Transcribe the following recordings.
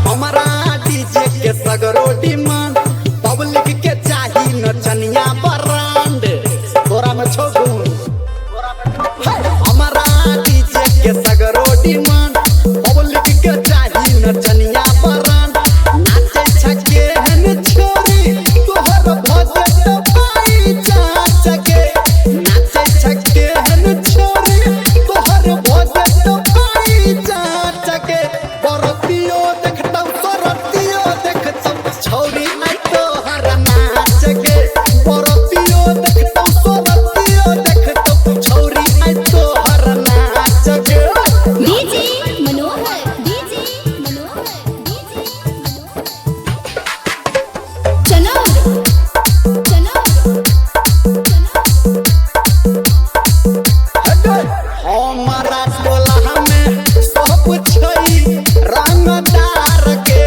हमारा डीजे के सगरो डिमांड पब्लिक के चाही नचनिया ब्रांड तोरा में छोगुन हमारा डीजे के सगरो डिमांड पब्लिक के चाही नचनिया ब्रांड नाचे छके हन छोरी तोहर भजन पाई जा सके नाचे छके हन छोरी तोहर भजन पाई जा सके बरतियो देखतौ सरतियो देखतौ छोरी आई तोहर नाच के बरतियो देखतौ सरतियो देखतौ छोरी आई तोहर नाच के डीजे मनोहर चलो हमारा टोला में सब छई रंगदार के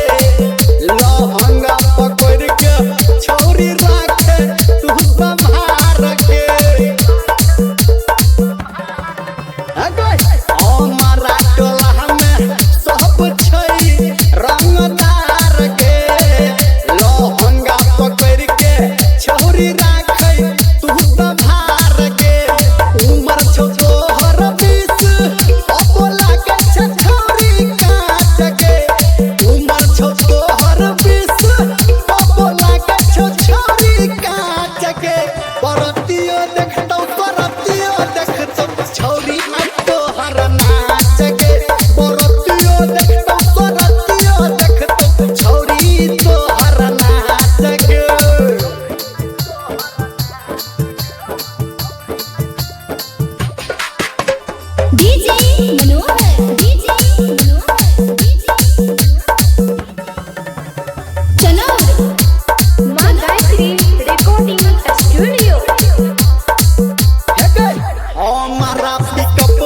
लहंगा पकड़ के छोरी राखे तू संभार के हमारा टोला में सब छई रंगदार के लहंगा पकड़ के छोरी राखे तू संभार के उमर छोटो हमारा पिकअप